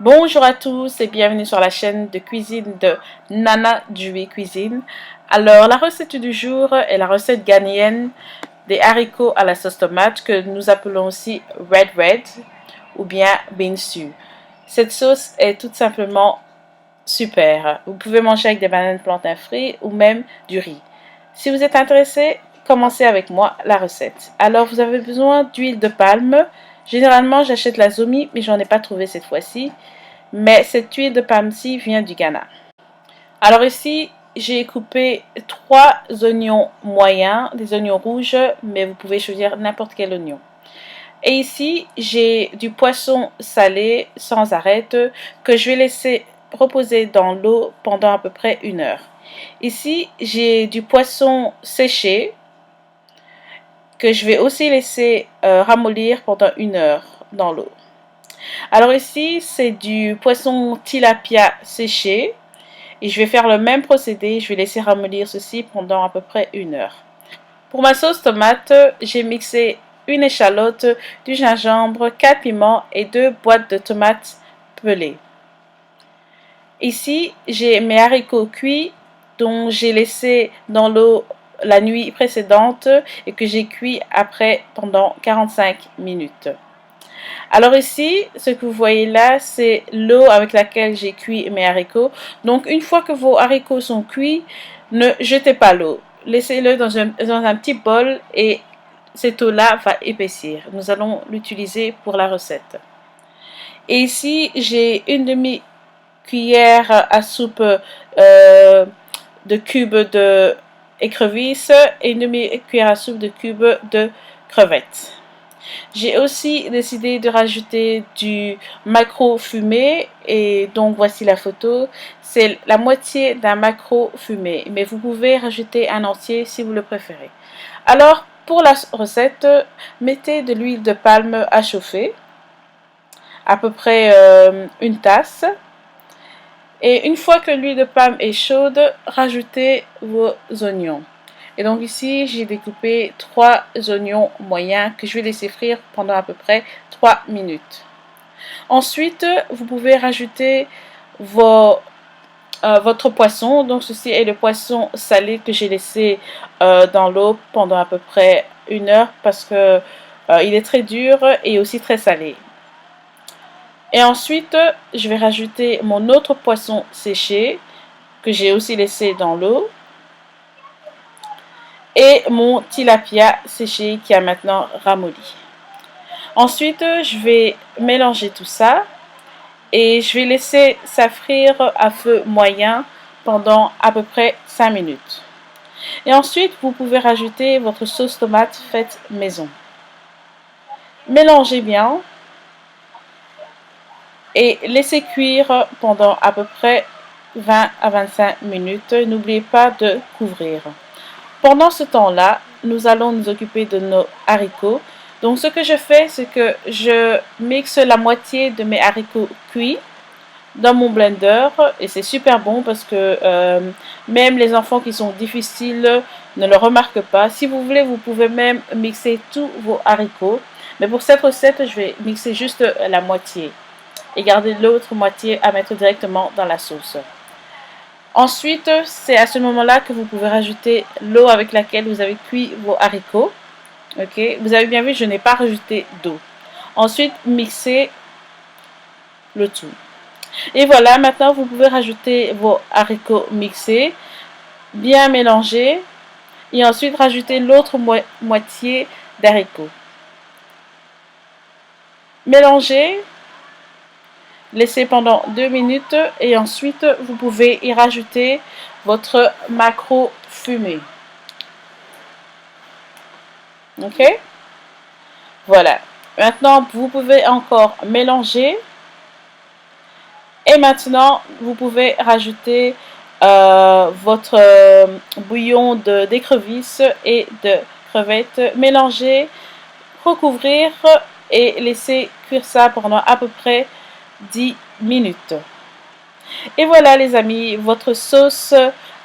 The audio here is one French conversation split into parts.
Bonjour à tous et bienvenue sur la chaîne de cuisine de Nana Dewey Cuisine. Alors la recette du jour est la recette ghanéenne des haricots à la sauce tomate que nous appelons aussi red ou bien bean stew. Cette sauce est tout simplement super. Vous pouvez manger avec des bananes plantains frits ou même du riz. Si vous êtes intéressé, commencez avec moi la recette. Alors vous avez besoin d'huile de palme. Généralement j'achète la zomi mais j'en ai pas trouvé cette fois-ci. Mais cette huile de palme-ci vient du Ghana. Alors ici, j'ai coupé 3 oignons moyens, des oignons rouges, mais vous pouvez choisir n'importe quel oignon. Et ici, j'ai du poisson salé sans arrête que je vais laisser reposer dans l'eau pendant à peu près 1 heure. Ici, j'ai du poisson séché que je vais aussi laisser ramollir pendant 1 heure dans l'eau. Alors ici, c'est du poisson tilapia séché. Et je vais faire le même procédé, je vais laisser ramollir ceci pendant à peu près 1 heure. Pour ma sauce tomate, j'ai mixé une échalote, du gingembre, 4 piments et 2 boîtes de tomates pelées. Ici, j'ai mes haricots cuits dont j'ai laissé dans l'eau la nuit précédente et que j'ai cuit après pendant 45 minutes. Alors ici, ce que vous voyez là, c'est l'eau avec laquelle j'ai cuit mes haricots. Donc une fois que vos haricots sont cuits, ne jetez pas l'eau. Laissez-le dans un petit bol et cette eau-là va épaissir. Nous allons l'utiliser pour la recette. Et ici, j'ai une demi-cuillère à soupe de cubes de écrevisses et une demi-cuillère à soupe de cubes de crevettes. J'ai aussi décidé de rajouter du maquereau fumé et donc voici la photo. C'est la moitié d'un maquereau fumé, mais vous pouvez rajouter un entier si vous le préférez. Alors pour la recette, mettez de l'huile de palme à chauffer, à peu près une tasse. Et une fois que l'huile de palme est chaude, rajoutez vos oignons. Et donc ici, j'ai découpé 3 oignons moyens que je vais laisser frire pendant à peu près 3 minutes. Ensuite, vous pouvez rajouter votre poisson. Donc ceci est le poisson salé que j'ai laissé dans l'eau pendant à peu près 1 heure parce que il est très dur et aussi très salé. Et ensuite, je vais rajouter mon autre poisson séché que j'ai aussi laissé dans l'eau. Et mon tilapia séché qui a maintenant ramolli. Ensuite, je vais mélanger tout ça et je vais laisser ça frire à feu moyen pendant à peu près 5 minutes. Et ensuite, vous pouvez rajouter votre sauce tomate faite maison. Mélangez bien et laissez cuire pendant à peu près 20 à 25 minutes. N'oubliez pas de couvrir. Pendant ce temps-là, nous allons nous occuper de nos haricots. Donc ce que je fais, c'est que je mixe la moitié de mes haricots cuits dans mon blender et c'est super bon parce que même les enfants qui sont difficiles ne le remarquent pas. Si vous voulez, vous pouvez même mixer tous vos haricots. Mais pour cette recette, je vais mixer juste la moitié et garder l'autre moitié à mettre directement dans la sauce. Ensuite, c'est à ce moment-là que vous pouvez rajouter l'eau avec laquelle vous avez cuit vos haricots. Ok, vous avez bien vu, je n'ai pas rajouté d'eau. Ensuite, mixez le tout. Et voilà, maintenant vous pouvez rajouter vos haricots mixés, bien mélanger, et ensuite rajouter l'autre moitié d'haricots. Mélangez. Laissez pendant 2 minutes et ensuite vous pouvez y rajouter votre maquereau fumé. Ok? Voilà. Maintenant, vous pouvez encore mélanger. Et maintenant, vous pouvez rajouter votre bouillon d'écrevisses et de crevettes. Mélanger, recouvrir et laisser cuire ça pendant à peu près 10 minutes. Et voilà les amis, votre sauce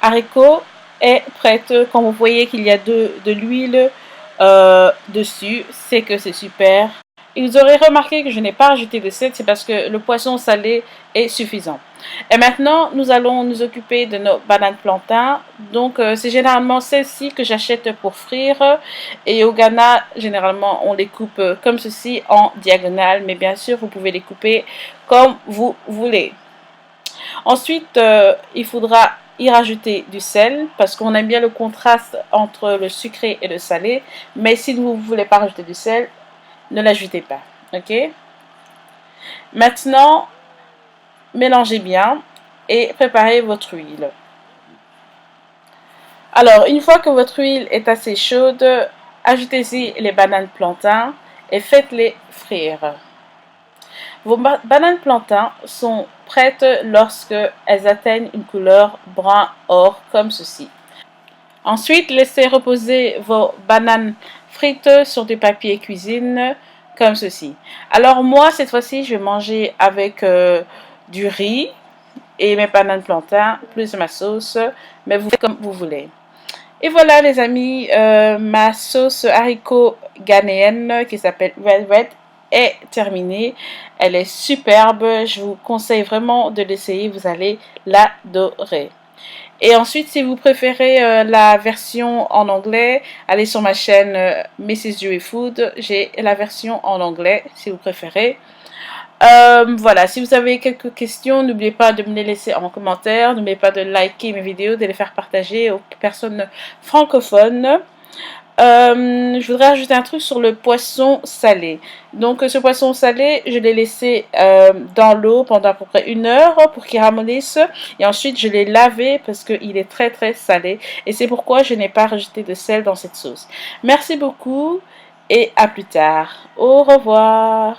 haricot est prête. Quand vous voyez qu'il y a de l'huile dessus, c'est que c'est super. Ils auraient remarqué que je n'ai pas rajouté de sel, c'est parce que le poisson salé est suffisant. Et maintenant, nous allons nous occuper de nos bananes plantains. Donc, c'est généralement celles-ci que j'achète pour frire. Et au Ghana, généralement, on les coupe comme ceci en diagonale. Mais bien sûr, vous pouvez les couper comme vous voulez. Ensuite, il faudra y rajouter du sel parce qu'on aime bien le contraste entre le sucré et le salé. Mais si vous ne voulez pas rajouter du sel, ne l'ajoutez pas. Ok? Maintenant, mélangez bien et préparez votre huile. Alors, une fois que votre huile est assez chaude, ajoutez-y les bananes plantains et faites-les frire. Vos bananes plantains sont prêtes lorsque elles atteignent une couleur brun or comme ceci. Ensuite, laissez reposer vos bananes frites sur du papier cuisine comme ceci. Alors moi, cette fois-ci, je vais manger avec du riz et mes bananes plantains plus ma sauce, mais vous faites comme vous voulez. Et voilà les amis, ma sauce haricot ghanéenne qui s'appelle Red Red est terminée. Elle est superbe, je vous conseille vraiment de l'essayer, vous allez l'adorer. Et ensuite, si vous préférez la version en anglais, allez sur ma chaîne Mrs. Dewey Food. J'ai la version en anglais, si vous préférez. Voilà, si vous avez quelques questions, n'oubliez pas de me les laisser en commentaire. N'oubliez pas de liker mes vidéos, de les faire partager aux personnes francophones. Je voudrais ajouter un truc sur le poisson salé. Donc ce poisson salé, je l'ai laissé dans l'eau pendant à peu près 1 heure pour qu'il ramollisse. Et ensuite je l'ai lavé parce qu'il est très très salé. Et c'est pourquoi je n'ai pas rajouté de sel dans cette sauce. Merci beaucoup et à plus tard. Au revoir.